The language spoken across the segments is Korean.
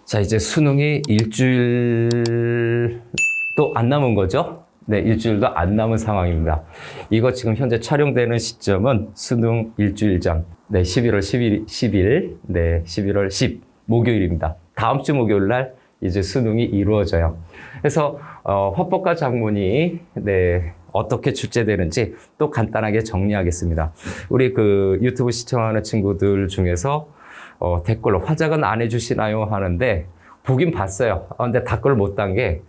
자, 이제 수능이 일주일도 안 남은 거죠? 네, 일주일도 안 남은 상황입니다. 이거 지금 현재 촬영되는 시점은 수능 일주일 전, 네, 11월 10일, 네, 11월 10, 목요일입니다. 다음 주 목요일 날 이제 수능이 이루어져요. 그래서, 화법과 작문이, 네, 어떻게 출제되는지 또 간단하게 정리하겠습니다. 우리 그 유튜브 시청하는 친구들 중에서 댓글로 화작은 안 해주시나요? 하는데, 보긴 봤어요. 근데 댓글 못 단 게,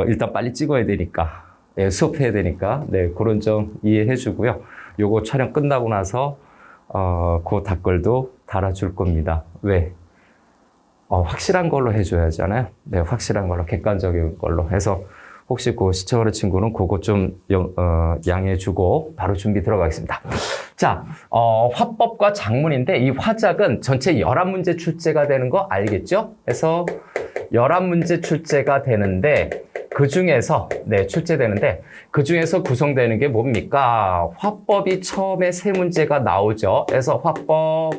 일단 빨리 찍어야 되니까, 예, 수업해야 되니까, 네, 그런 점 이해해 주고요. 요거 촬영 끝나고 나서, 그 댓글도 달아줄 겁니다. 왜? 확실한 걸로 해줘야 하잖아요. 네, 확실한 걸로, 객관적인 걸로 해서, 혹시 그 시청하는 친구는 그거 좀 양해해 주고 바로 준비 들어가겠습니다. 자, 화법과 작문인데 이 화작은 전체 11문제 출제가 되는 거 알겠죠? 그래서 11문제 출제가 되는데 그 중에서 출제되는데 그 중에서 구성되는 게 뭡니까? 화법이 처음에 3문제가 나오죠. 그래서 화법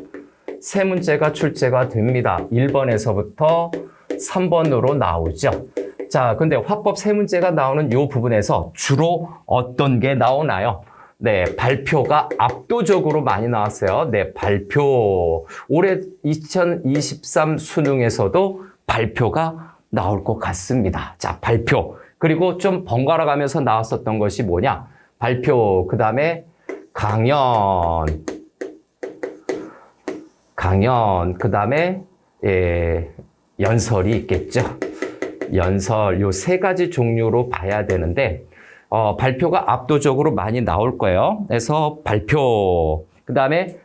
3문제가 출제가 됩니다. 1번에서부터 3번으로 나오죠. 자, 근데 화법 3문제가 나오는 이 부분에서 주로 어떤 게 나오나요? 네, 발표가 압도적으로 많이 나왔어요. 네, 발표. 올해 2023 수능에서도 발표가 나올 것 같습니다. 자, 발표. 그리고 좀 번갈아 가면서 나왔었던 것이 뭐냐? 발표, 그 다음에 강연, 그 다음에 연설이 있겠죠. 연설, 요 3가지 종류로 봐야 되는데, 발표가 압도적으로 많이 나올 거예요. 그래서 발표, 그 다음에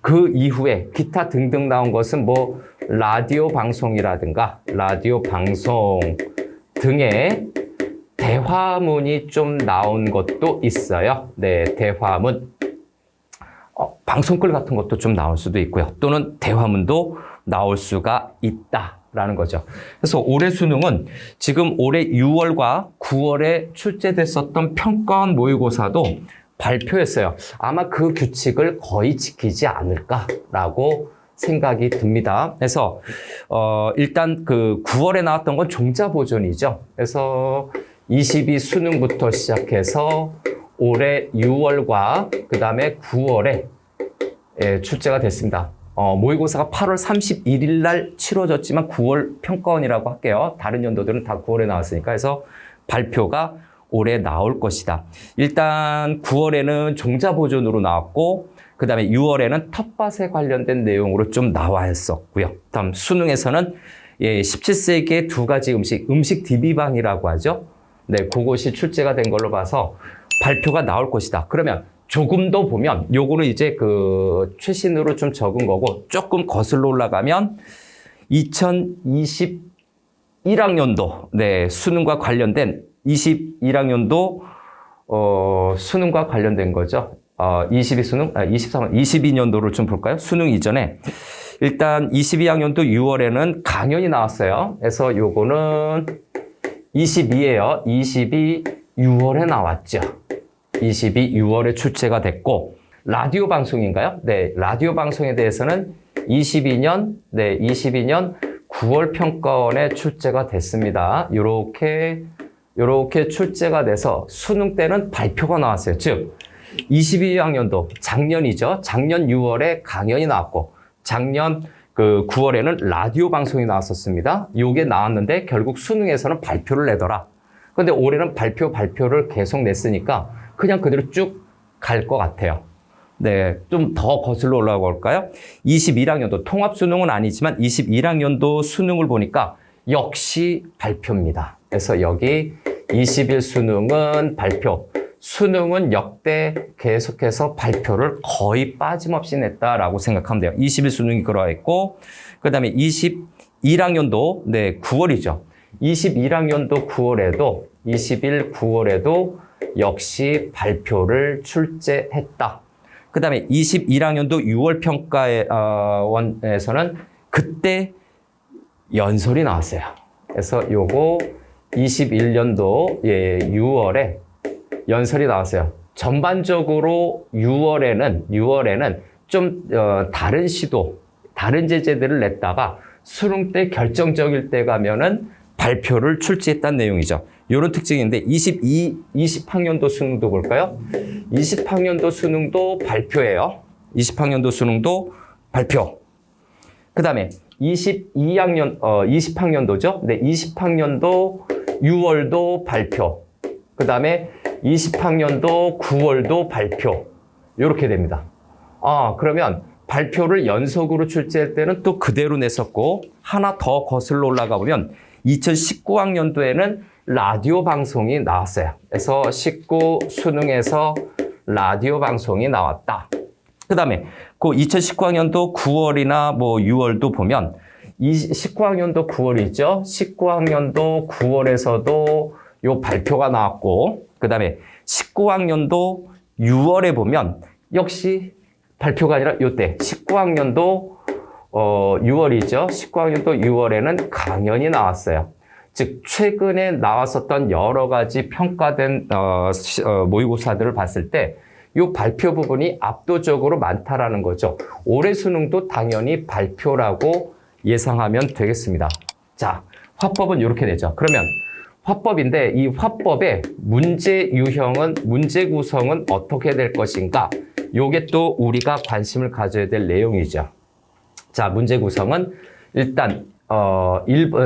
그 이후에 기타 등등 나온 것은 뭐, 라디오 방송이라든가, 라디오 방송 등의 대화문이 좀 나온 것도 있어요. 네, 대화문. 방송글 같은 것도 좀 나올 수도 있고요. 또는 대화문도 나올 수가 있다라는 거죠. 그래서 올해 수능은 지금 올해 6월과 9월에 출제됐었던 평가원 모의고사도 발표했어요. 아마 그 규칙을 거의 지키지 않을까라고 생각이 듭니다. 그래서 일단 그 9월에 나왔던 건 종자 보존이죠. 그래서 22 수능부터 시작해서 올해 6월과 그 다음에 9월에 출제가 됐습니다. 모의고사가 8월 31일 날 치러졌지만 9월 평가원이라고 할게요. 다른 연도들은 다 9월에 나왔으니까. 그래서 발표가 올해 나올 것이다. 일단 9월에는 종자 보존으로 나왔고 그 다음에 6월에는 텃밭에 관련된 내용으로 좀 나와 있었고요. 다음 수능에서는 17세기의 2가지 음식 DB방이라고 하죠. 네, 그것이 출제가 된 걸로 봐서 발표가 나올 것이다. 그러면 조금 더 보면 요거는 이제 그 최신으로 좀 적은 거고 조금 거슬러 올라가면 2021학년도 수능과 관련된 21학년도 수능과 관련된 거죠. 22년도를 좀 볼까요? 수능 이전에 일단 22학년도 6월에는 강연이 나왔어요. 그래서 요거는 22예요. 22 6월에 나왔죠. 22 6월에 출제가 됐고 라디오 방송인가요? 네, 라디오 방송에 대해서는 22년 9월 평가원에 출제가 됐습니다. 요렇게 출제가 돼서 수능 때는 발표가 나왔어요. 즉 22학년도 작년이죠. 작년 6월에 강연이 나왔고 작년 그 9월에는 라디오 방송이 나왔었습니다. 요게 나왔는데 결국 수능에서는 발표를 내더라. 근데 올해는 발표를 계속 냈으니까 그냥 그대로 쭉 갈 것 같아요. 네, 좀 더 거슬러 올라가 볼까요? 21학년도 통합수능은 아니지만 21학년도 수능을 보니까 역시 발표입니다. 그래서 여기 21 수능은 발표. 수능은 역대 계속해서 발표를 거의 빠짐없이 냈다라고 생각하면 돼요. 21 수능이 그러했고, 그 다음에 21학년도, 9월이죠. 21학년도 9월에도, 21 9월에도 역시 발표를 출제했다. 그 다음에 21학년도 6월 평가원에서는 그때 연설이 나왔어요. 그래서 요거 21년도 6월에 연설이 나왔어요. 전반적으로 6월에는 좀 다른 제재들을 냈다가 수능 때 결정적일 때 가면은 발표를 출제했다는 내용이죠. 이런 특징인데 20학년도 수능도 볼까요? 20학년도 수능도 발표예요. 20학년도 수능도 발표. 그 다음에 20학년도죠. 네, 20학년도 6월도 발표. 그 다음에 20학년도 9월도 발표. 이렇게 됩니다. 그러면 발표를 연속으로 출제할 때는 또 그대로 냈었고, 하나 더 거슬러 올라가 보면 2019학년도에는 라디오 방송이 나왔어요. 그래서 19 수능에서 라디오 방송이 나왔다. 그 다음에 그 2019학년도 9월이나 뭐 6월도 보면 19학년도 9월이죠. 19학년도 9월에서도 요 발표가 나왔고, 그 다음에 19학년도 6월에 보면 역시 발표가 아니라 요때 19학년도 6월이죠. 19학년도 6월에는 강연이 나왔어요. 즉 최근에 나왔었던 여러 가지 평가된 모의고사들을 봤을 때 이 발표 부분이 압도적으로 많다라는 거죠. 올해 수능도 당연히 발표라고 예상하면 되겠습니다. 자, 화법은 이렇게 되죠. 그러면 화법인데 이 화법의 문제 유형은, 문제 구성은 어떻게 될 것인가? 요게 또 우리가 관심을 가져야 될 내용이죠. 자, 문제 구성은 일단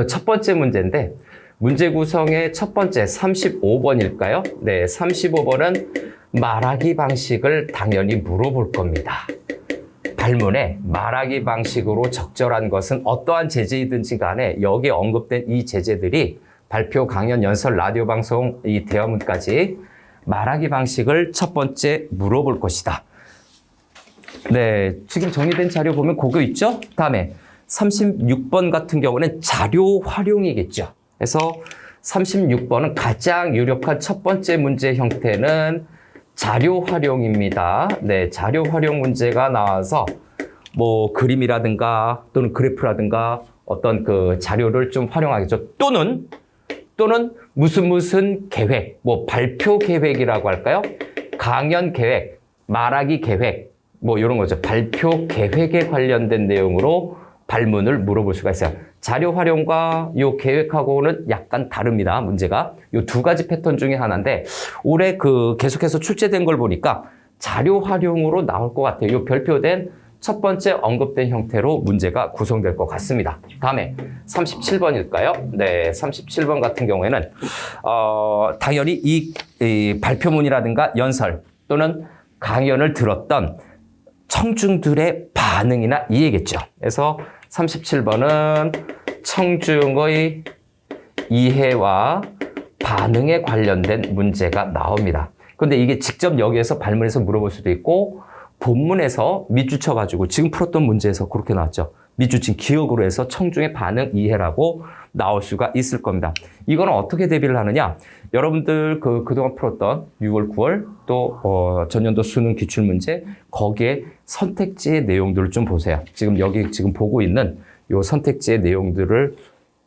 첫 번째 문제인데, 문제 구성의 첫 번째 35번일까요? 네, 35번은 말하기 방식을 당연히 물어볼 겁니다. 발문에 말하기 방식으로 적절한 것은 어떠한 제재이든지 간에 여기에 언급된 이 제재들이 발표, 강연, 연설, 라디오 방송, 이 대화문까지 말하기 방식을 첫 번째 물어볼 것이다. 네, 지금 정리된 자료 보면 그거 있죠? 다음에 36번 같은 경우는 자료 활용이겠죠. 그래서 36번은 가장 유력한 첫 번째 문제 형태는 자료 활용입니다. 네, 자료 활용 문제가 나와서 뭐 그림이라든가 또는 그래프라든가 어떤 그 자료를 좀 활용하겠죠. 또는 무슨 계획, 뭐 발표 계획이라고 할까요? 강연 계획, 말하기 계획, 뭐 이런 거죠. 발표 계획에 관련된 내용으로 발문을 물어볼 수가 있어요. 자료 활용과 요 계획하고는 약간 다릅니다. 문제가. 요 두 가지 패턴 중에 하나인데 올해 계속해서 출제된 걸 보니까 자료 활용으로 나올 것 같아요. 요 별표된 첫 번째 언급된 형태로 문제가 구성될 것 같습니다. 다음에 37번일까요? 네, 37번 같은 경우에는 당연히 이 발표문이라든가 연설 또는 강연을 들었던 청중들의 반응이나 이해겠죠. 그래서 37번은 청중의 이해와 반응에 관련된 문제가 나옵니다. 그런데 이게 직접 여기에서 발문에서 물어볼 수도 있고 본문에서 밑줄 쳐가지고 지금 풀었던 문제에서 그렇게 나왔죠. 밑줄 친 기억으로 해서 청중의 반응 이해라고 나올 수가 있을 겁니다. 이거는 어떻게 대비를 하느냐? 여러분들 그동안 풀었던 6월, 9월 또 전년도 수능 기출문제 거기에 선택지의 내용들을 좀 보세요. 지금 여기 지금 보고 있는 요 선택지의 내용들을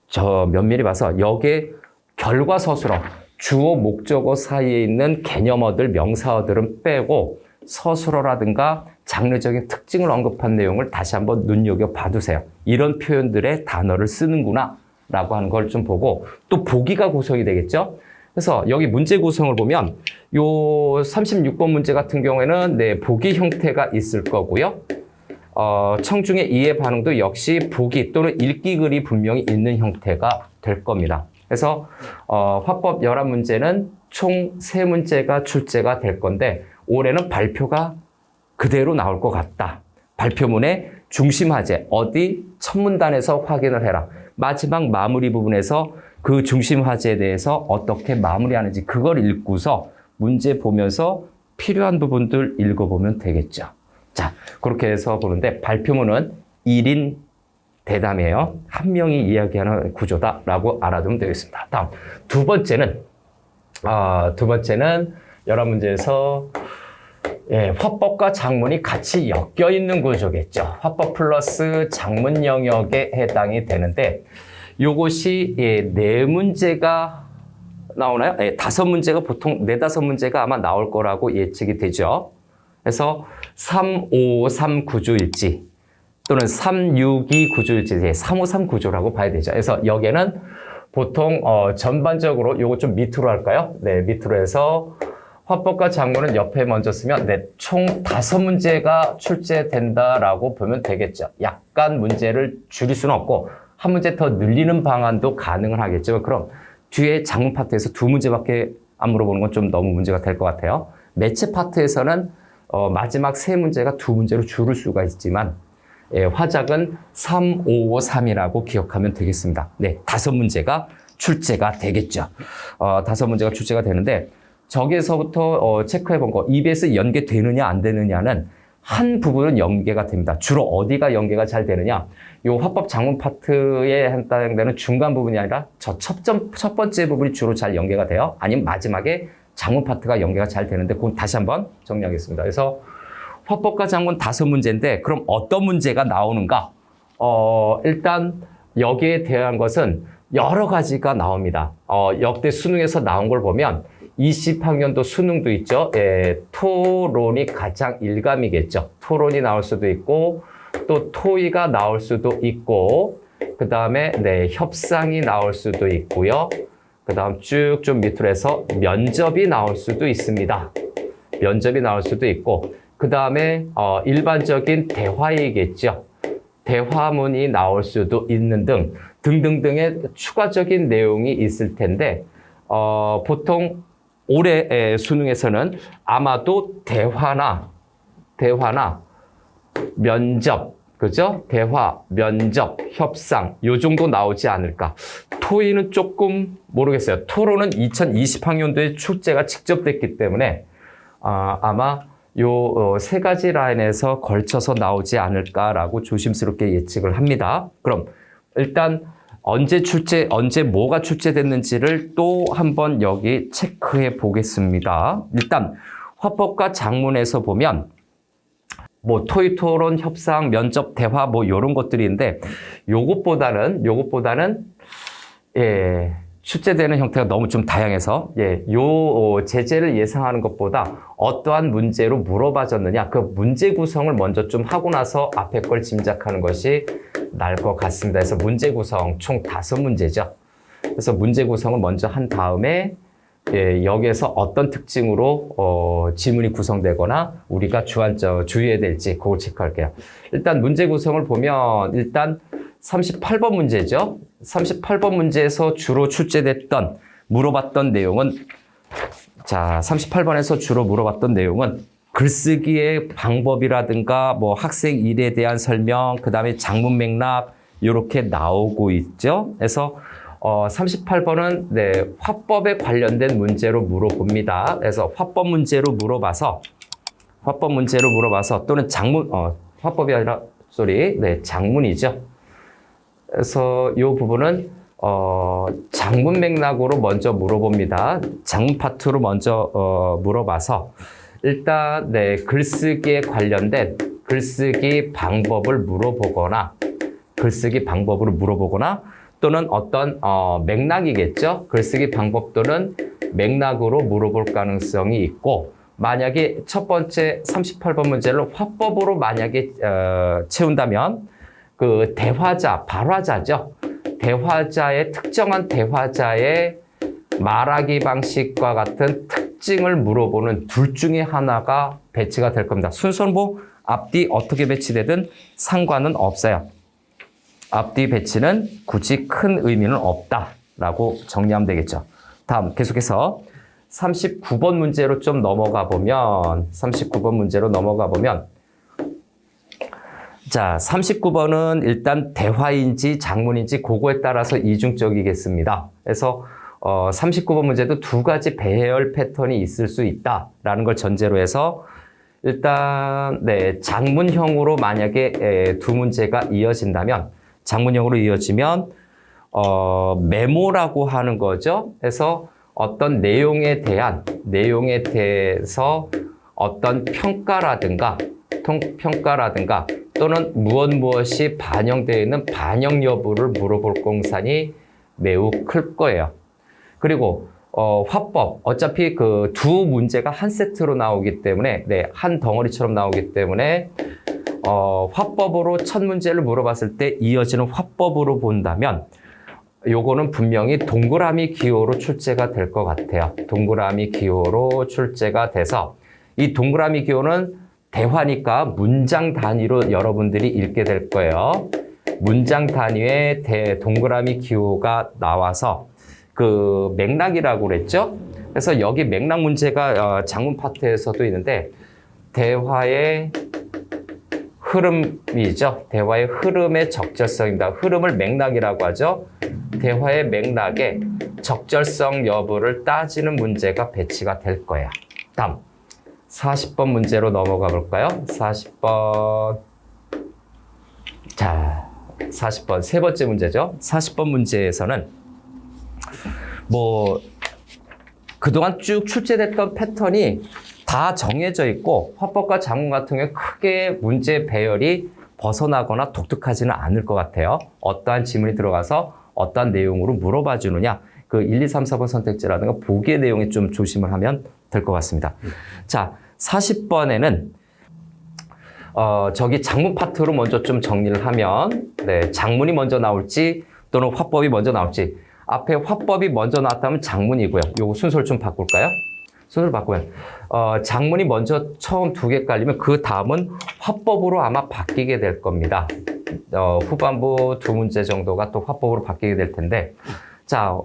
저 면밀히 봐서 여기에 결과 서술어, 주어, 목적어 사이에 있는 개념어들, 명사어들은 빼고 서술어라든가 장르적인 특징을 언급한 내용을 다시 한번 눈여겨 봐두세요. 이런 표현들의 단어를 쓰는구나 라고 하는 걸 좀 보고 또 보기가 구성이 되겠죠. 그래서 여기 문제 구성을 보면 요 36번 문제 같은 경우에는 네, 보기 형태가 있을 거고요. 청중의 이해 반응도 역시 보기 또는 읽기 글이 분명히 있는 형태가 될 겁니다. 그래서 화법 11문제는 총 3문제가 출제가 될 건데 올해는 발표가 그대로 나올 것 같다. 발표문의 중심 화제, 어디 첫 문단에서 확인을 해라. 마지막 마무리 부분에서 그 중심 화제에 대해서 어떻게 마무리하는지 그걸 읽고서 문제 보면서 필요한 부분들 읽어보면 되겠죠. 자, 그렇게 해서 보는데 발표문은 1인 대담이에요. 한 명이 이야기하는 구조다라고 알아두면 되겠습니다. 다음, 두 번째는 여러 문제에서 화법과 작문이 같이 엮여 있는 구조겠죠. 화법 플러스 작문 영역에 해당이 되는데 요것이 4문제가 나오나요? 5문제가 보통 4, 5문제가 아마 나올 거라고 예측이 되죠. 그래서 3, 5, 3 구조일지 또는 362 구조일지 353 구조라고 봐야 되죠. 그래서 여기에는 보통 전반적으로 요거 좀 밑으로 할까요? 네, 밑으로 해서 화법과 작문은 옆에 먼저 쓰면 네, 총 5문제가 출제된다라고 보면 되겠죠. 약간 문제를 줄일 수는 없고 한 문제 더 늘리는 방안도 가능은 하겠죠. 그럼 뒤에 작문 파트에서 2문제밖에 안 물어보는 건 좀 너무 문제가 될 것 같아요. 매체 파트에서는 마지막 3문제가 2문제로 줄을 수가 있지만 화작은 3, 5, 3이라고 기억하면 되겠습니다. 네, 5문제가 출제가 되겠죠. 5문제가 출제가 되는데 저기에서부터 체크해 본 거 EBS 연계되느냐 안 되느냐는 한 부분은 연계가 됩니다. 주로 어디가 연계가 잘 되느냐? 요 화법 작문 파트에 해당되는 중간 부분이 아니라 저 첫 번째 부분이 주로 잘 연계가 돼요. 아니면 마지막에 작문 파트가 연계가 잘 되는데 그건 다시 한번 정리하겠습니다. 그래서 화법과 작문 5문제인데 그럼 어떤 문제가 나오는가? 일단 여기에 대한 것은 여러 가지가 나옵니다. 역대 수능에서 나온 걸 보면 20학년도 수능도 있죠. 예, 토론이 가장 일감이겠죠. 토론이 나올 수도 있고 또 토의가 나올 수도 있고 그 다음에 네, 협상이 나올 수도 있고요. 그 다음 쭉 좀 밑으로 해서 면접이 나올 수도 있습니다. 면접이 나올 수도 있고 그 다음에 일반적인 대화이겠죠. 대화문이 나올 수도 있는 등 등등등의 추가적인 내용이 있을 텐데 보통 올해 수능에서는 아마도 대화나 면접, 그죠? 대화, 면접, 협상 요 정도 나오지 않을까. 토의는 조금 모르겠어요. 토론은 2020학년도에 출제가 직접 됐기 때문에 아마 요 3가지 라인에서 걸쳐서 나오지 않을까라고 조심스럽게 예측을 합니다. 그럼 일단 언제 뭐가 출제됐는지를 또 한번 여기 체크해 보겠습니다. 일단 화법과 작문에서 보면 뭐 토의 토론, 협상, 면접, 대화 뭐 요런 것들인데 요것보다는 출제되는 형태가 너무 좀 다양해서 요 제재를 예상하는 것보다 어떠한 문제로 물어봐졌느냐 그 문제 구성을 먼저 좀 하고 나서 앞에 걸 짐작하는 것이 나을 것 같습니다. 그래서 문제 구성 총 5문제죠. 그래서 문제 구성을 먼저 한 다음에 여기에서 어떤 특징으로 지문이 구성되거나 우리가 주의해야 될지 그걸 체크할게요. 일단 문제 구성을 보면 일단 38번 문제죠. 38번 문제에서 주로 출제됐던 물어봤던 내용은 자 38번에서 주로 물어봤던 내용은 글쓰기의 방법이라든가 뭐 학생 일에 대한 설명 그 다음에 작문 맥락 이렇게 나오고 있죠. 그래서 38번은 네, 화법에 관련된 문제로 물어봅니다. 그래서 화법 문제로 물어봐서 또는 화법이 아니라 작문이죠. 그래서 이 부분은 작문 맥락으로 먼저 물어봅니다. 작문 파트로 먼저 물어봐서 일단 네, 글쓰기에 관련된 글쓰기 방법을 물어보거나 또는 어떤 맥락이겠죠. 글쓰기 방법 또는 맥락으로 물어볼 가능성이 있고 만약에 첫 번째 38번 문제를 화법으로 만약에 채운다면 그 대화자, 발화자죠. 대화자의 특정한 대화자의 말하기 방식과 같은 특징을 물어보는 둘 중에 하나가 배치가 될 겁니다. 순서는 뭐 앞뒤 어떻게 배치되든 상관은 없어요. 앞뒤 배치는 굳이 큰 의미는 없다라고 정리하면 되겠죠. 다음 계속해서 39번 문제로 좀 넘어가 보면 자, 39번은 일단 대화인지 작문인지 그거에 따라서 이중적이겠습니다. 그래서 39번 문제도 2가지 배열 패턴이 있을 수 있다라는 걸 전제로 해서 일단 네, 작문형으로 만약에 2문제가 이어진다면 작문형으로 이어지면 메모라고 하는 거죠. 그래서 어떤 내용에 대해서 어떤 평가라든가 또는 무엇이 반영되어 있는 반영 여부를 물어볼 공산이 매우 클 거예요. 그리고 화법 어차피 그 2문제가 한 세트로 나오기 때문에 한 덩어리처럼 나오기 때문에 화법으로 첫 문제를 물어봤을 때 이어지는 화법으로 본다면 요거는 분명히 동그라미 기호로 출제가 될 것 같아요. 동그라미 기호로 출제가 돼서 이 동그라미 기호는 대화니까 문장 단위로 여러분들이 읽게 될 거예요. 문장 단위의 동그라미 기호가 나와서 그 맥락이라고 그랬죠? 그래서 여기 맥락 문제가 장문 파트에서도 있는데 대화의 흐름이죠. 대화의 흐름의 적절성입니다. 흐름을 맥락이라고 하죠. 대화의 맥락의 적절성 여부를 따지는 문제가 배치가 될 거야. 다음 40번 문제로 넘어가 볼까요? 40번. 자, 40번 세 번째 문제죠. 40번 문제에서는 뭐 그동안 쭉 출제됐던 패턴이 다 정해져 있고 화법과 작문 같은 경우에 크게 문제 배열이 벗어나거나 독특하지는 않을 것 같아요. 어떠한 질문이 들어가서 어떠한 내용으로 물어봐 주느냐. 그 1, 2, 3, 4번 선택지라든가 보기의 내용에 좀 조심을 하면 될 것 같습니다. 자, 40번에는 저기 장문 파트로 먼저 좀 정리를 하면 네, 장문이 먼저 나올지 또는 화법이 먼저 나올지 앞에 화법이 먼저 나왔다면 장문이고요. 요거 순서를 좀 바꿀까요? 순서를 바꾸면 장문이 먼저 처음 두 개 깔리면 그 다음은 화법으로 아마 바뀌게 될 겁니다. 후반부 두 문제 정도가 또 화법으로 바뀌게 될 텐데 자,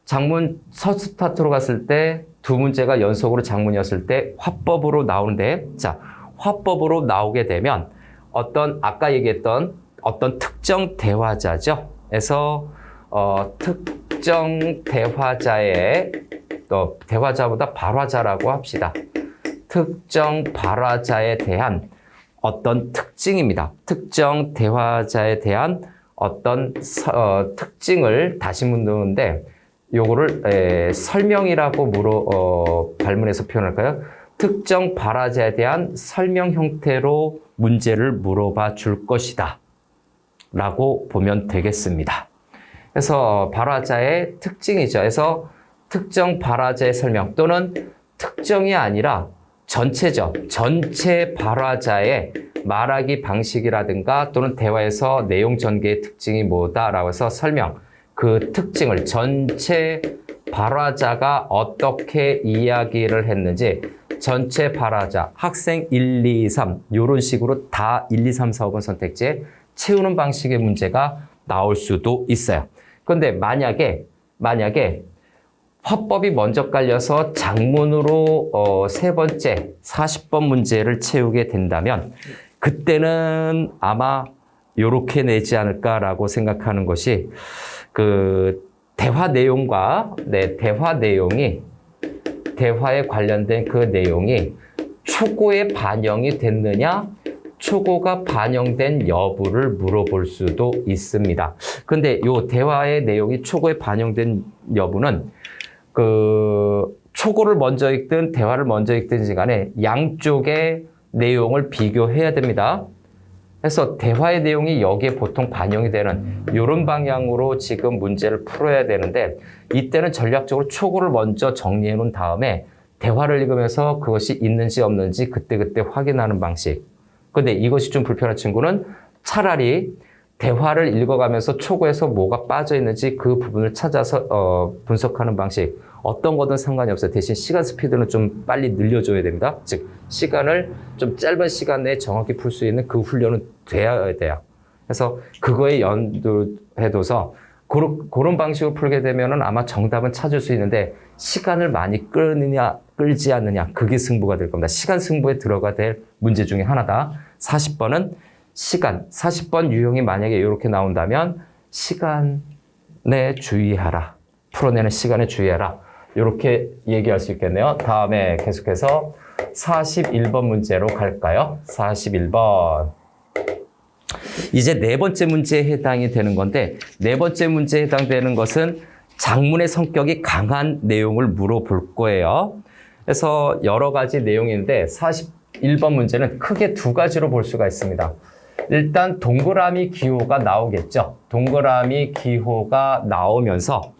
장문 첫 스타트로 갔을 때 두 문제가 연속으로 장문이었을 때 화법으로 나오는데 자, 화법으로 나오게 되면 어떤 아까 얘기했던 어떤 특정 대화자죠. 에서 특정 대화자의 또 대화자보다 발화자라고 합시다. 특정 발화자에 대한 어떤 특징입니다. 특정 대화자에 대한 어떤 특징을 다시 묻는데 요거를 설명이라고 발문해서 표현할까요? 특정 발화자에 대한 설명 형태로 문제를 물어봐 줄 것이다 라고 보면 되겠습니다. 그래서 발화자의 특징이죠. 그래서 특정 발화자의 설명 또는 특정이 아니라 전체죠. 전체 발화자의 말하기 방식이라든가 또는 대화에서 내용 전개의 특징이 뭐다라고 해서 설명, 그 특징을 전체 발화자가 어떻게 이야기를 했는지 전체 발화자, 학생 1, 2, 3 이런 식으로 다 1, 2, 3, 4, 5번 선택지에 채우는 방식의 문제가 나올 수도 있어요. 그런데 만약에 화법이 먼저 깔려서 장문으로 세 번째 40번 문제를 채우게 된다면 그때는 아마 이렇게 내지 않을까라고 생각하는 것이 그 대화 내용과 대화에 관련된 그 내용이 초고에 반영이 됐느냐 초고가 반영된 여부를 물어볼 수도 있습니다. 근데 이 대화의 내용이 초고에 반영된 여부는 그 초고를 먼저 읽든 대화를 먼저 읽든지 간에 양쪽의 내용을 비교해야 됩니다. 그래서 대화의 내용이 여기에 보통 반영이 되는 이런 방향으로 지금 문제를 풀어야 되는데 이때는 전략적으로 초고를 먼저 정리해 놓은 다음에 대화를 읽으면서 그것이 있는지 없는지 그때그때 확인하는 방식. 근데 이것이 좀 불편한 친구는 차라리 대화를 읽어가면서 초고에서 뭐가 빠져 있는지 그 부분을 찾아서 분석하는 방식. 어떤 거든 상관이 없어요. 대신 시간 스피드는 좀 빨리 늘려줘야 됩니다. 즉 시간을 좀 짧은 시간 내에 정확히 풀 수 있는 그 훈련은 돼야 돼요. 그래서 그거에 연두해둬서 그런 방식으로 풀게 되면은 아마 정답은 찾을 수 있는데 시간을 많이 끌느냐 끌지 않느냐 그게 승부가 될 겁니다. 시간 승부에 들어가 될 문제 중에 하나다. 40번은 시간, 40번 유형이 만약에 이렇게 나온다면 시간에 주의하라. 풀어내는 시간에 주의하라. 이렇게 얘기할 수 있겠네요. 다음에 계속해서 41번 문제로 갈까요? 41번. 이제 네 번째 문제에 해당이 되는 건데 네 번째 문제에 해당되는 것은 장문의 성격이 강한 내용을 물어볼 거예요. 그래서 여러 가지 내용인데 41번 문제는 크게 두 가지로 볼 수가 있습니다. 일단 동그라미 기호가 나오겠죠. 동그라미 기호가 나오면서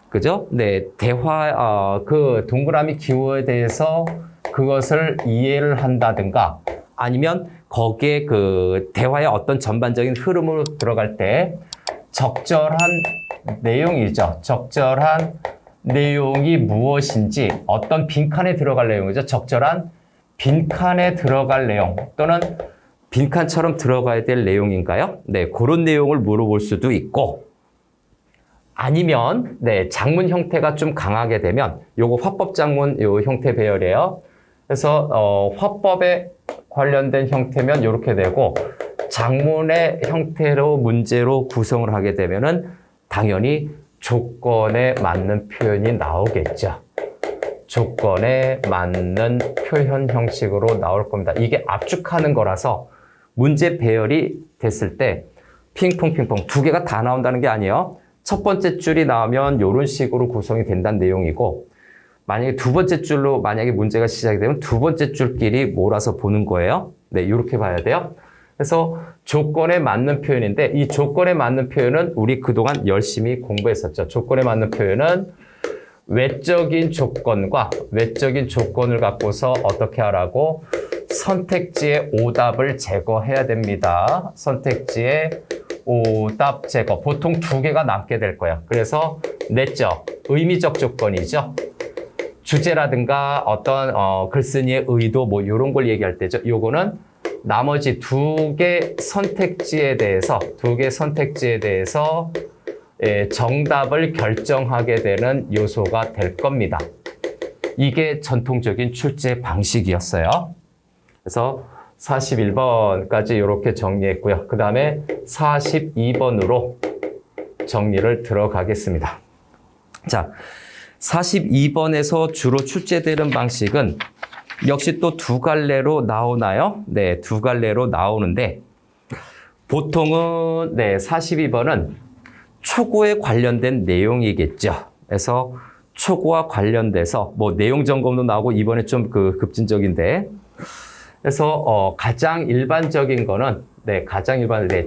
그죠? 네, 그 동그라미 기호에 대해서 그것을 이해를 한다든가 아니면 거기에 그 대화의 어떤 전반적인 흐름으로 들어갈 때 적절한 내용이죠. 적절한 내용이 무엇인지 어떤 빈칸에 들어갈 내용이죠. 적절한 빈칸에 들어갈 내용 또는 빈칸처럼 들어가야 될 내용인가요? 네, 그런 내용을 물어볼 수도 있고 아니면 네, 장문 형태가 좀 강하게 되면 요거 화법 장문 요 형태 배열이에요. 그래서 화법에 관련된 형태면 이렇게 되고 장문의 형태로 문제로 구성을 하게 되면은 당연히 조건에 맞는 표현이 나오겠죠. 조건에 맞는 표현 형식으로 나올 겁니다. 이게 압축하는 거라서 문제 배열이 됐을 때 핑퐁 두 개가 다 나온다는 게 아니에요. 첫 번째 줄이 나오면 이런 식으로 구성이 된다는 내용이고 만약에 두 번째 줄로 만약에 문제가 시작이 되면 두 번째 줄끼리 몰아서 보는 거예요. 네, 이렇게 봐야 돼요. 그래서 조건에 맞는 표현인데 이 조건에 맞는 표현은 우리 그동안 열심히 공부했었죠. 조건에 맞는 표현은 외적인 조건과 외적인 조건을 갖고서 어떻게 하라고 선택지의 오답을 제거해야 됩니다. 선택지의 오답 제거. 보통 두 개가 남게 될 거야. 그래서 내적, 의미적 조건이죠. 주제라든가 어떤 글쓴이의 의도 뭐 이런 걸 얘기할 때죠. 요거는 나머지 두 개 선택지에 대해서 정답을 결정하게 되는 요소가 될 겁니다. 이게 전통적인 출제 방식이었어요. 그래서 41번까지 이렇게 정리했고요. 그 다음에 42번으로 정리를 들어가겠습니다. 자, 42번에서 주로 출제되는 방식은 역시 또 두 갈래로 나오나요? 네, 두 갈래로 나오는데 보통은 42번은 초고에 관련된 내용이겠죠. 그래서 초고와 관련돼서 뭐 내용 점검도 나오고 이번에 좀 급진적인데 그래서 가장 일반적인 거는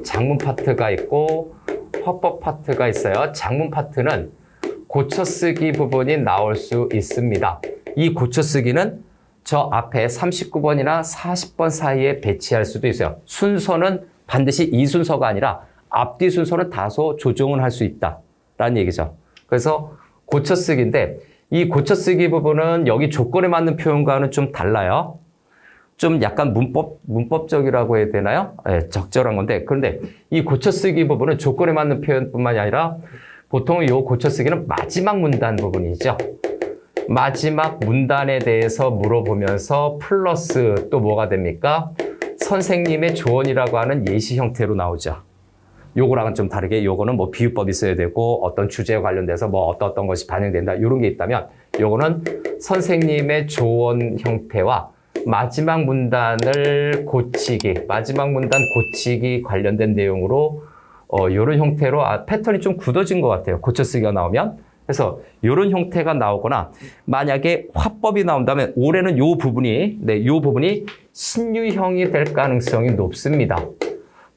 장문 파트가 있고 화법 파트가 있어요. 장문 파트는 고쳐쓰기 부분이 나올 수 있습니다. 이 고쳐쓰기는 저 앞에 39번이나 40번 사이에 배치할 수도 있어요. 순서는 반드시 이 순서가 아니라 앞뒤 순서는 다소 조정을 할 수 있다라는 얘기죠. 그래서 고쳐쓰기인데 이 고쳐쓰기 부분은 여기 조건에 맞는 표현과는 좀 달라요. 좀 약간 문법적이라고 해야 되나요? 네, 적절한 건데 그런데 이 고쳐쓰기 부분은 조건에 맞는 표현뿐만이 아니라 보통 이 고쳐쓰기는 마지막 문단 부분이죠. 마지막 문단에 대해서 물어보면서 플러스 또 뭐가 됩니까? 선생님의 조언이라고 하는 예시 형태로 나오죠. 요거랑은 좀 다르게 요거는 뭐 비유법이 있어야 되고 어떤 주제에 관련돼서 뭐 어떤 것이 반영된다 이런 게 있다면 요거는 선생님의 조언 형태와 마지막 문단 고치기 관련된 내용으로 요런 형태로 패턴이 좀 굳어진 것 같아요. 고쳐쓰기가 나오면. 그래서 요런 형태가 나오거나 만약에 화법이 나온다면 올해는 요 부분이 신유형이 될 가능성이 높습니다.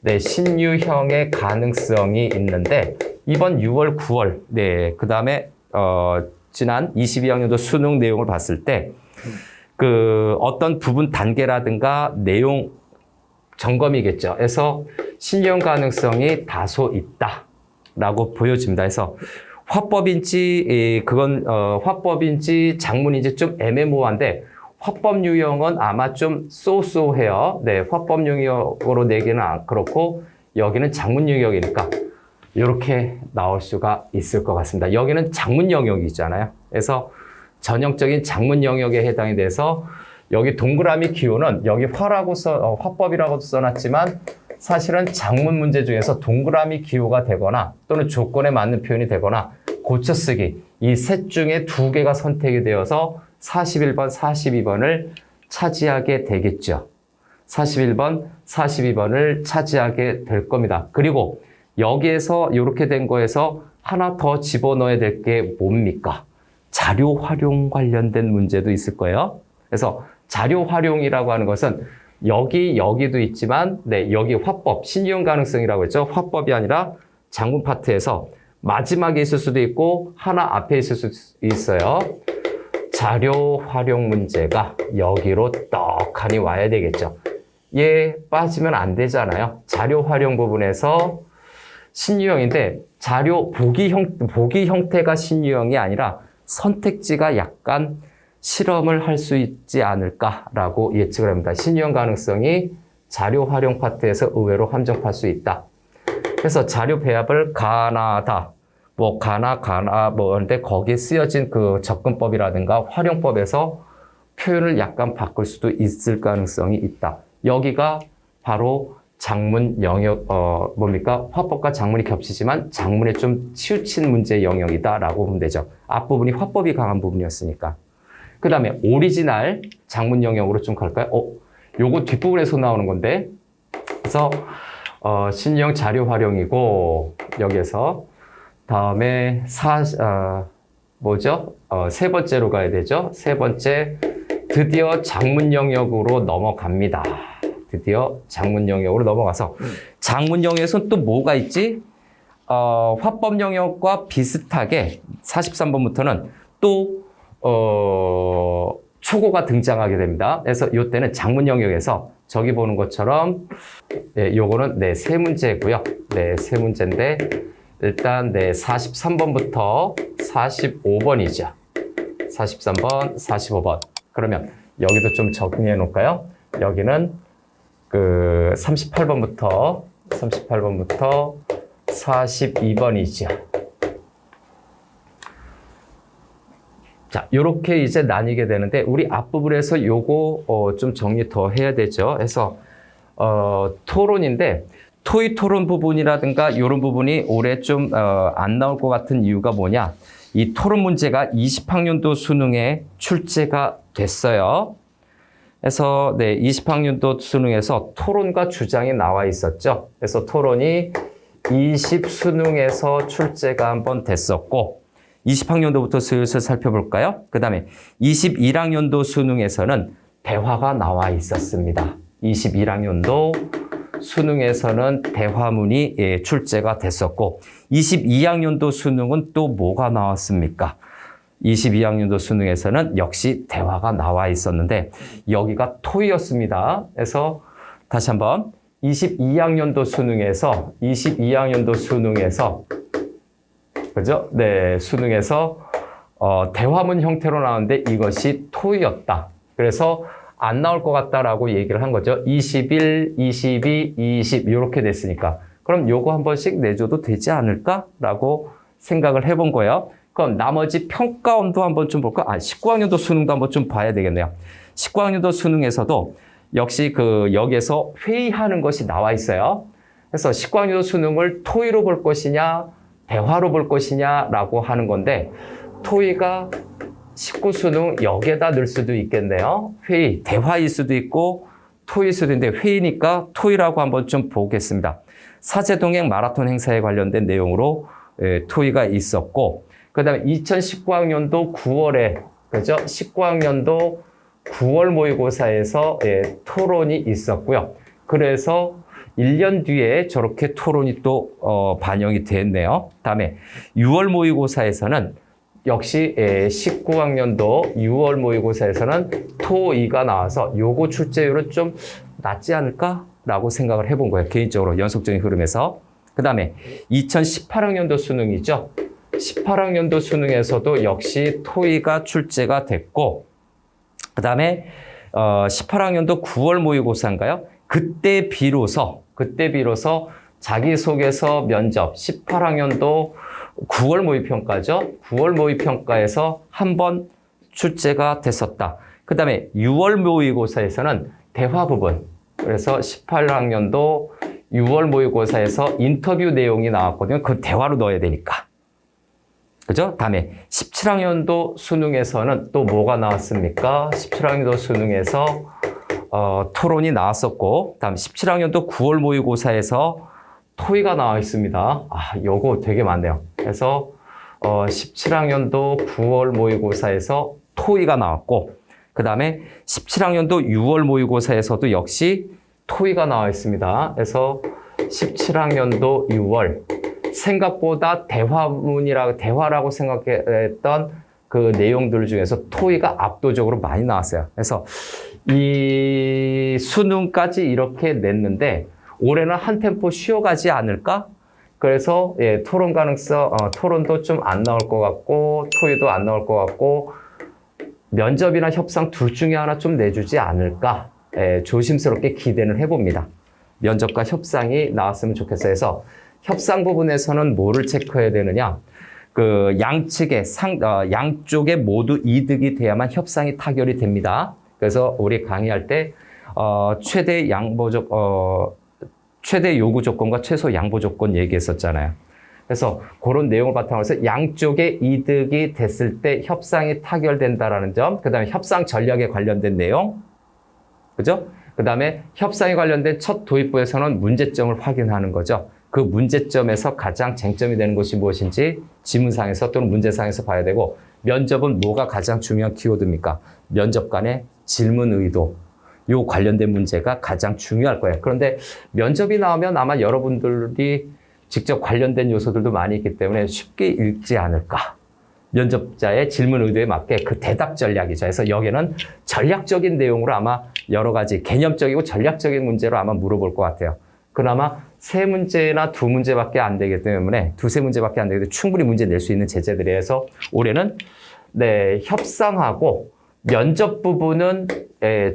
네, 신유형의 가능성이 있는데 이번 6월, 9월 그 다음에 지난 22학년도 수능 내용을 봤을 때 어떤 부분 단계라든가 내용 점검이겠죠. 그래서 신유형 가능성이 다소 있다라고 보여집니다. 그래서 화법인지 화법인지 장문인지 좀 애매모호한데 화법 유형은 아마 좀 쏘쏘해요. 네, 화법 유형으로 내기는 그렇고 여기는 장문 유형이니까 이렇게 나올 수가 있을 것 같습니다. 여기는 장문 영역이잖아요. 그래서 전형적인 장문 영역에 해당이 돼서 여기 동그라미 기호는 여기 화법이라고도 써놨지만 사실은 장문 문제 중에서 동그라미 기호가 되거나 또는 조건에 맞는 표현이 되거나 고쳐쓰기 이 셋 중에 두 개가 선택이 되어서 41번, 42번을 차지하게 되겠죠. 41번, 42번을 차지하게 될 겁니다. 그리고 여기에서 이렇게 된 거에서 하나 더 집어넣어야 될 게 뭡니까? 자료 활용 관련된 문제도 있을 거예요. 그래서 자료 활용이라고 하는 것은 여기도 있지만 여기 화법, 신유형 가능성이라고 했죠. 화법이 아니라 장문 파트에서 마지막에 있을 수도 있고 하나 앞에 있을 수 있어요. 자료 활용 문제가 여기로 떡하니 와야 되겠죠. 빠지면 안 되잖아요. 자료 활용 부분에서 신유형인데 자료 보기 형태가 신유형이 아니라 선택지가 약간 실험을 할 수 있지 않을까라고 예측을 합니다. 신유형 가능성이 자료 활용 파트에서 의외로 함정할 수 있다. 그래서 자료 배합을 가나다, 근데 거기에 쓰여진 그 접근법이라든가 활용법에서 표현을 약간 바꿀 수도 있을 가능성이 있다. 여기가 바로 장문 영역, 화법과 장문이 겹치지만 장문에 좀 치우친 문제의 영역이다라고 보면 되죠. 앞부분이 화법이 강한 부분이었으니까. 그 다음에 오리지널 장문 영역으로 좀 갈까요? 요거 뒷부분에서 나오는 건데. 그래서, 신유형 자료 활용이고, 여기에서. 다음에, 세 번째로 가야 되죠. 세 번째, 드디어 장문 영역으로 넘어갑니다. 드디어 장문 영역으로 넘어가서 장문 영역에서는 또 뭐가 있지? 화법 영역과 비슷하게 43번부터는 또 초고가 등장하게 됩니다. 그래서 이때는 장문 영역에서 저기 보는 것처럼 요거는 세 문제고요. 세 문제인데 일단 43번부터 45번이죠. 43번, 45번. 그러면 여기도 좀 정리해 놓을까요? 여기는 그 38번부터 42번이죠. 자, 요렇게 이제 나뉘게 되는데 우리 앞부분에서 요거 좀 정리 더 해야 되죠. 그래서 토론인데 토의 토론 부분이라든가 이런 부분이 올해 좀 안 나올 것 같은 이유가 뭐냐? 이 토론 문제가 20학년도 수능에 출제가 됐어요. 그래서 20학년도 수능에서 토론과 주장이 나와 있었죠. 그래서 토론이 20 수능에서 출제가 한번 됐었고 20학년도부터 슬슬 살펴볼까요? 그 다음에 21학년도 수능에서는 대화가 나와 있었습니다. 21학년도 수능에서는 대화문이 출제가 됐었고 22학년도 수능은 또 뭐가 나왔습니까? 22학년도 수능에서는 역시 대화가 나와 있었는데 여기가 토의였습니다. 그래서 다시 한번 22학년도 수능에서 그죠? 수능에서 대화문 형태로 나오는데 이것이 토의였다. 그래서 안 나올 것 같다라고 얘기를 한 거죠. 21, 22, 20 이렇게 됐으니까. 그럼 요거 한 번씩 내줘도 되지 않을까라고 생각을 해본 거예요. 그럼 나머지 평가원도 한번 좀 볼까? 19학년도 수능도 한번 좀 봐야 되겠네요. 19학년도 수능에서도 역시 여기에서 회의하는 것이 나와 있어요. 그래서 19학년도 수능을 토의로 볼 것이냐, 대화로 볼 것이냐라고 하는 건데 토의가 19 수능 여기에다 넣을 수도 있겠네요. 회의, 대화일 수도 있고 토의일 수도 있는데 회의니까 토의라고 한번 좀 보겠습니다. 사제동행 마라톤 행사에 관련된 내용으로 토의가 있었고 그 다음에 2019학년도 9월에 그죠? 19학년도 9월 모의고사에서 토론이 있었고요. 그래서 1년 뒤에 저렇게 토론이 또 반영이 됐네요. 다음에 6월 모의고사에서는 역시 19학년도 6월 모의고사에서는 토2가 나와서 요거 출제율은 좀 낮지 않을까라고 생각을 해본 거예요. 개인적으로 연속적인 흐름에서. 그 다음에 2018학년도 수능이죠. 18학년도 수능에서도 역시 토2가 출제가 됐고 그 다음에 18학년도 9월 모의고사인가요? 그때 비로소 자기소개서 면접 18학년도 9월 모의평가죠. 9월 모의평가에서 한번 출제가 됐었다. 그 다음에 6월 모의고사에서는 대화 부분. 그래서 18학년도 6월 모의고사에서 인터뷰 내용이 나왔거든요. 그 대화로 넣어야 되니까. 그죠? 다음에 17학년도 수능에서는 또 뭐가 나왔습니까? 17학년도 수능에서 토론이 나왔었고, 다음 17학년도 9월 모의고사에서 토의가 나와 있습니다. 요거 되게 많네요. 그래서 17학년도 9월 모의고사에서 토의가 나왔고 그 다음에 17학년도 6월 모의고사에서도 역시 토의가 나와 있습니다. 그래서 17학년도 6월 생각보다 대화라고 생각했던 그 내용들 중에서 토의가 압도적으로 많이 나왔어요. 그래서 이 수능까지 이렇게 냈는데 올해는 한 템포 쉬어가지 않을까? 그래서 예, 토론 가능성, 토론도 좀 안 나올 것 같고 토의도 안 나올 것 같고 면접이나 협상 둘 중에 하나 좀 내주지 않을까? 예, 조심스럽게 기대는 해봅니다. 면접과 협상이 나왔으면 좋겠어요. 해서 협상 부분에서는 뭐를 체크해야 되느냐? 그 양쪽에 모두 이득이 돼야만 협상이 타결이 됩니다. 그래서 우리 강의할 때 최대 요구 조건과 최소 양보 조건 얘기했었잖아요. 그래서 그런 내용을 바탕으로 해서 양쪽에 이득이 됐을 때 협상이 타결된다라는 점, 그 다음에 협상 전략에 관련된 내용, 그죠? 그 다음에 협상에 관련된 첫 도입부에서는 문제점을 확인하는 거죠. 그 문제점에서 가장 쟁점이 되는 것이 무엇인지 지문상에서 또는 문제상에서 봐야 되고, 면접은 뭐가 가장 중요한 키워드입니까? 면접 간의 질문 의도, 요 관련된 문제가 가장 중요할 거예요. 그런데 면접이 나오면 아마 여러분들이 직접 관련된 요소들도 많이 있기 때문에 쉽게 읽지 않을까. 면접자의 질문 의도에 맞게 그 대답 전략이죠. 그래서 여기는 전략적인 내용으로 아마 여러 가지 개념적이고 전략적인 문제로 아마 물어볼 것 같아요. 그나마 3문제나 2문제밖에 안 되기 때문에 2-3문제밖에 안 되기 때문에 충분히 문제 낼 수 있는 제재들이어서 올해는 네, 협상하고 면접 부분은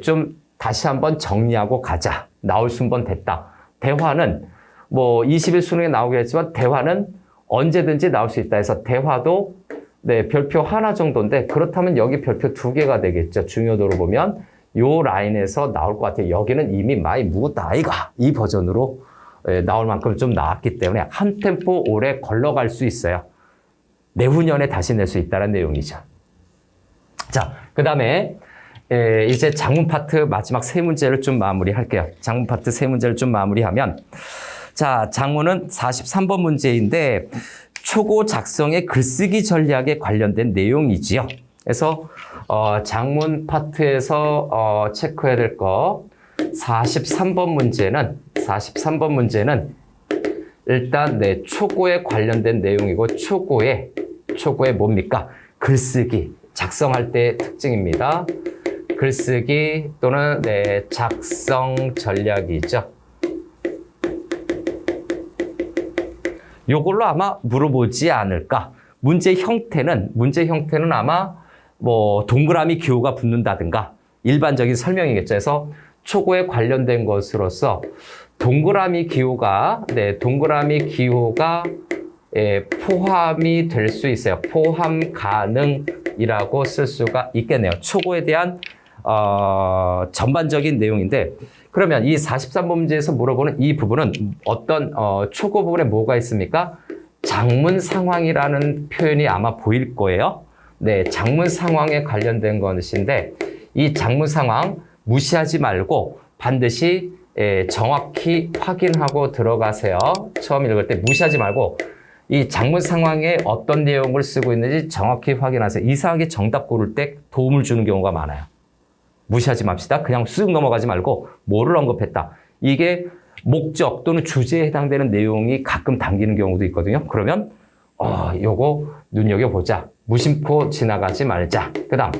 좀 다시 한번 정리하고 가자. 나올 순번 됐다. 대화는 뭐 20일 수능에 나오겠지만 대화는 언제든지 나올 수 있다 해서 대화도 네, 별표 하나 정도인데 그렇다면 여기 별표 2개가 되겠죠. 중요도로 보면 요 라인에서 나올 것 같아요. 여기는 이미 많이 묵었다 아이가 이 버전으로 나올 만큼 좀 나왔기 때문에 한 템포 오래 걸러갈 수 있어요. 내후년에 다시 낼 수 있다는 내용이죠. 자, 그 다음에 이제 장문 파트 마지막 3문제를 좀 마무리할게요. 장문 파트 3문제를 좀 마무리하면 자, 장문은 43번 문제인데 초고 작성의 글쓰기 전략에 관련된 내용이지요. 그래서 장문 파트에서 체크해야 될 거 43번 문제는 일단 네, 초고에 관련된 내용이고 초고에 뭡니까? 글쓰기, 작성할 때의 특징입니다. 글쓰기 또는 네, 작성 전략이죠. 요걸로 아마 물어보지 않을까. 문제 형태는 아마 뭐 동그라미 기호가 붙는다든가 일반적인 설명이겠죠. 그래서 초고에 관련된 것으로서 동그라미 기호가 포함이 될 수 있어요. 포함 가능이라고 쓸 수가 있겠네요. 초고에 대한 전반적인 내용인데 그러면 이 43번 문제에서 물어보는 이 부분은 어떤 초고 부분에 뭐가 있습니까? 장문 상황이라는 표현이 아마 보일 거예요. 네, 장문 상황에 관련된 것인데 이 장문 상황 무시하지 말고 반드시 정확히 확인하고 들어가세요. 처음 읽을 때 무시하지 말고 이 장문 상황에 어떤 내용을 쓰고 있는지 정확히 확인하세요. 이상하게 정답 고를 때 도움을 주는 경우가 많아요. 무시하지 맙시다. 그냥 쓱 넘어가지 말고 뭐를 언급했다. 이게 목적 또는 주제에 해당되는 내용이 가끔 담기는 경우도 있거든요. 그러면 요거 눈여겨보자. 무심코 지나가지 말자. 그 다음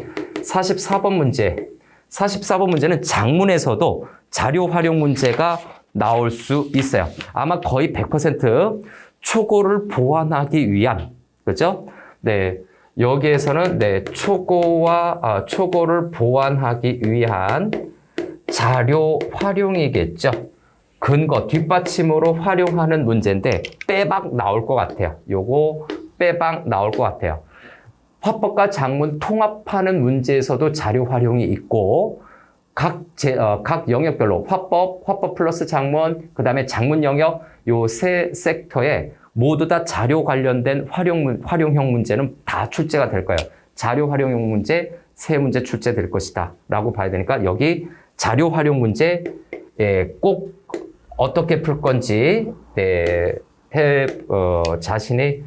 44번 문제는 장문에서도 자료 활용 문제가 나올 수 있어요. 아마 거의 100% 초고를 보완하기 위한, 그죠? 네. 여기에서는 네, 초고를 보완하기 위한 자료 활용이겠죠. 근거, 뒷받침으로 활용하는 문제인데 빼박 나올 것 같아요. 요거 빼박 나올 것 같아요. 화법과 장문 통합하는 문제에서도 자료 활용이 있고 각 영역별로 화법 플러스 장문, 그 다음에 장문 영역 요 세 섹터에 모두 다 자료 관련된 활용형 문제는 다 출제가 될 거예요. 자료 활용형 문제 3문제 출제될 것이다 라고 봐야 되니까 여기 자료 활용 문제 꼭 어떻게 풀 건지 자신의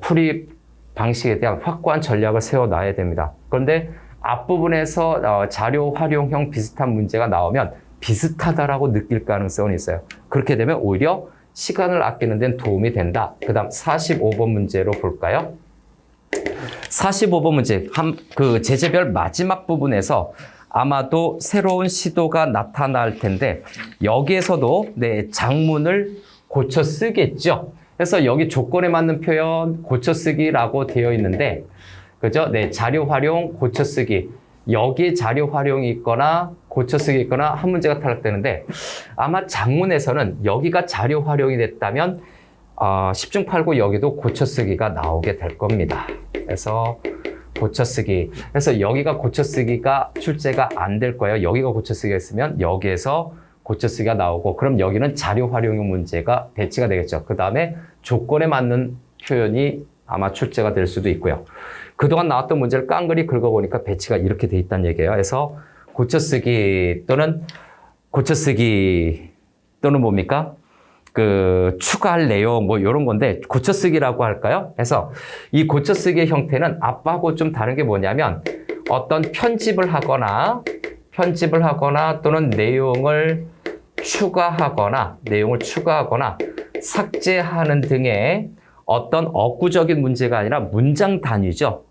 풀이 방식에 대한 확고한 전략을 세워놔야 됩니다. 그런데 앞부분에서 자료 활용형 비슷한 문제가 나오면 비슷하다라고 느낄 가능성은 있어요. 그렇게 되면 오히려 시간을 아끼는 데는 도움이 된다. 그 다음 45번 문제로 볼까요? 45번 문제, 그 제재별 마지막 부분에서 아마도 새로운 시도가 나타날 텐데 여기에서도 네, 장문을 고쳐 쓰겠죠. 그래서 여기 조건에 맞는 표현 고쳐 쓰기라고 되어 있는데 그죠? 네, 자료 활용, 고쳐 쓰기. 여기에 자료 활용이 있거나 고쳐 쓰기 있거나 한 문제가 탈락되는데 아마 장문에서는 여기가 자료 활용이 됐다면 10중 8구 여기도 고쳐 쓰기가 나오게 될 겁니다. 그래서 고쳐 쓰기. 그래서 여기가 고쳐 쓰기가 출제가 안 될 거예요. 여기가 고쳐 쓰기가 있으면 여기에서 고쳐 쓰기가 나오고 그럼 여기는 자료 활용형 문제가 배치가 되겠죠. 그 다음에 조건에 맞는 표현이 아마 출제가 될 수도 있고요. 그동안 나왔던 문제를 깡그리 긁어보니까 배치가 이렇게 돼 있다는 얘기예요. 그래서 고쳐쓰기 또는 뭡니까? 그 추가할 내용 뭐 이런 건데 고쳐쓰기라고 할까요? 그래서 이 고쳐쓰기의 형태는 앞하고 좀 다른 게 뭐냐면 어떤 편집을 하거나 또는 내용을 추가하거나 삭제하는 등의 어떤 억구적인 문제가 아니라 문장 단위죠.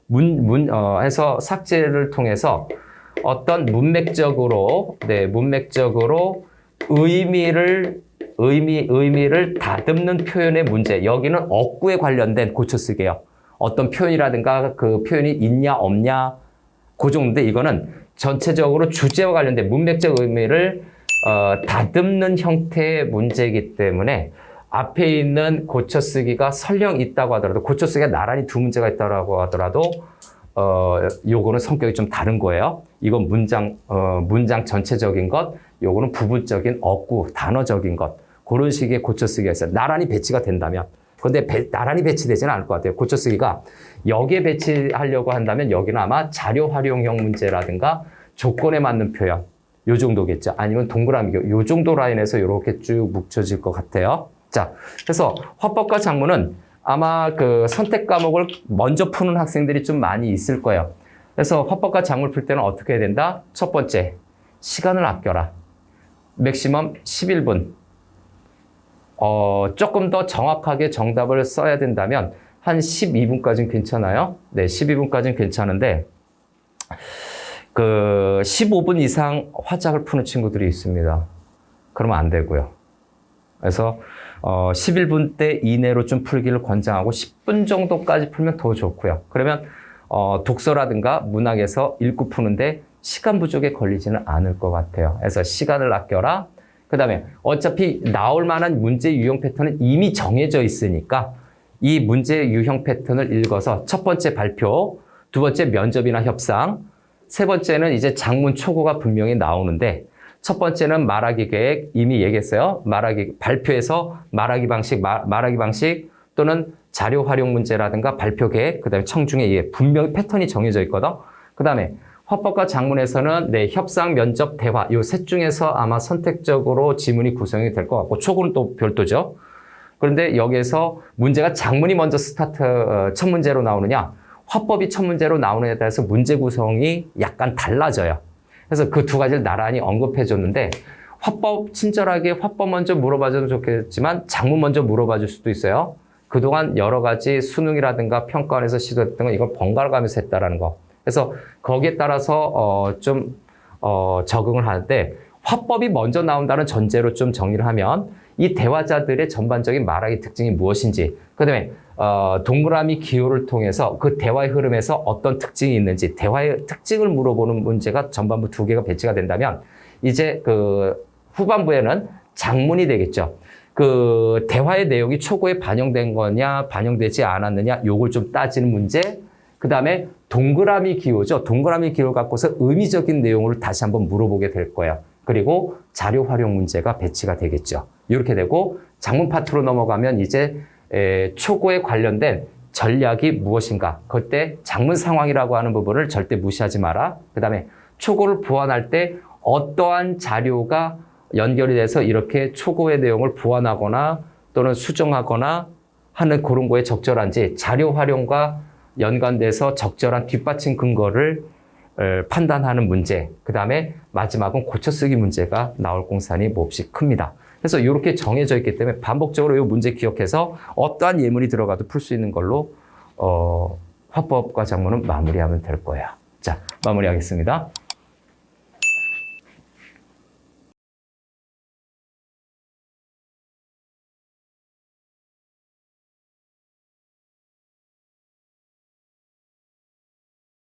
해서 삭제를 통해서 어떤 문맥적으로 의미를 다듬는 표현의 문제. 여기는 억구에 관련된 고쳐쓰기예요. 어떤 표현이라든가 그 표현이 있냐 없냐 그 정도인데 이거는 전체적으로 주제와 관련된 문맥적 의미를 다듬는 형태의 문제이기 때문에 앞에 있는 고쳐쓰기가 설령 있다고 하더라도 고쳐쓰기가 나란히 두 문제가 있다고 하더라도 요거는 성격이 좀 다른 거예요. 이건 문장 전체적인 것, 요거는 부분적인 억구, 단어적인 것. 그런 식의 고쳐쓰기가 있어요. 나란히 배치가 된다면. 근데 나란히 배치되지는 않을 것 같아요. 고쳐쓰기가 여기에 배치하려고 한다면 여기는 아마 자료 활용형 문제라든가 조건에 맞는 표현. 요 정도겠죠. 아니면 동그라미, 요 정도 라인에서 이렇게 쭉 묵혀질 것 같아요. 자, 그래서 화법과 작문은 아마 그 선택 과목을 먼저 푸는 학생들이 좀 많이 있을 거예요. 그래서 화법과 작문을 풀 때는 어떻게 해야 된다? 첫 번째, 시간을 아껴라. 맥시멈 11분. 조금 더 정확하게 정답을 써야 된다면 한 12분까지는 괜찮아요. 네, 12분까지는 괜찮은데 그 15분 이상 화작을 푸는 친구들이 있습니다. 그러면 안 되고요. 그래서 11분대 이내로 좀 풀기를 권장하고 10분 정도까지 풀면 더 좋고요. 그러면 독서라든가 문학에서 읽고 푸는데 시간 부족에 걸리지는 않을 것 같아요. 그래서 시간을 아껴라. 그 다음에 어차피 나올 만한 문제 유형 패턴은 이미 정해져 있으니까 이 문제 유형 패턴을 읽어서 첫 번째 발표, 두 번째 면접이나 협상, 세 번째는 이제 장문 초고가 분명히 나오는데 첫 번째는 말하기 계획 이미 얘기했어요. 발표에서 말하기 방식 또는 자료 활용 문제라든가 발표 계획, 그다음에 청중에 분명히 패턴이 정해져 있거든. 그다음에 화법과 작문에서는 네, 협상, 면접, 대화 이 셋 중에서 아마 선택적으로 지문이 구성이 될 것 같고 초고는 또 별도죠. 그런데 여기에서 문제가 작문이 먼저 첫 문제로 나오느냐, 화법이 첫 문제로 나오느냐에 따라서 문제 구성이 약간 달라져요. 그래서 그 두 가지를 나란히 언급해 줬는데 친절하게 화법 먼저 물어봐줘도 좋겠지만 작문 먼저 물어봐 줄 수도 있어요. 그동안 여러 가지 수능이라든가 평가원에서 시도했던 건 이걸 번갈아 가면서 했다라는 거. 그래서 거기에 따라서 적응을 하는데 화법이 먼저 나온다는 전제로 좀 정리를 하면 이 대화자들의 전반적인 말하기 특징이 무엇인지, 그다음에 동그라미 기호를 통해서 그 대화의 흐름에서 어떤 특징이 있는지 대화의 특징을 물어보는 문제가 전반부 두 개가 배치가 된다면 이제 그 후반부에는 장문이 되겠죠. 그 대화의 내용이 초고에 반영된 거냐 반영되지 않았느냐 요걸 좀 따지는 문제. 그 다음에 동그라미 기호죠. 동그라미 기호를 갖고서 의미적인 내용을 다시 한번 물어보게 될 거예요. 그리고 자료 활용 문제가 배치가 되겠죠. 이렇게 되고 장문 파트로 넘어가면 이제 초고에 관련된 전략이 무엇인가. 그때 장문 상황이라고 하는 부분을 절대 무시하지 마라. 그 다음에 초고를 보완할 때 어떠한 자료가 연결이 돼서 이렇게 초고의 내용을 보완하거나 또는 수정하거나 하는 그런 거에 적절한지 자료 활용과 연관돼서 적절한 뒷받침 근거를 판단하는 문제, 그 다음에 마지막은 고쳐쓰기 문제가 나올 공산이 몹시 큽니다. 그래서 이렇게 정해져 있기 때문에 반복적으로 이 문제 기억해서 어떠한 예문이 들어가도 풀 수 있는 걸로 화법과 작문은 마무리하면 될 거예요. 자, 마무리하겠습니다.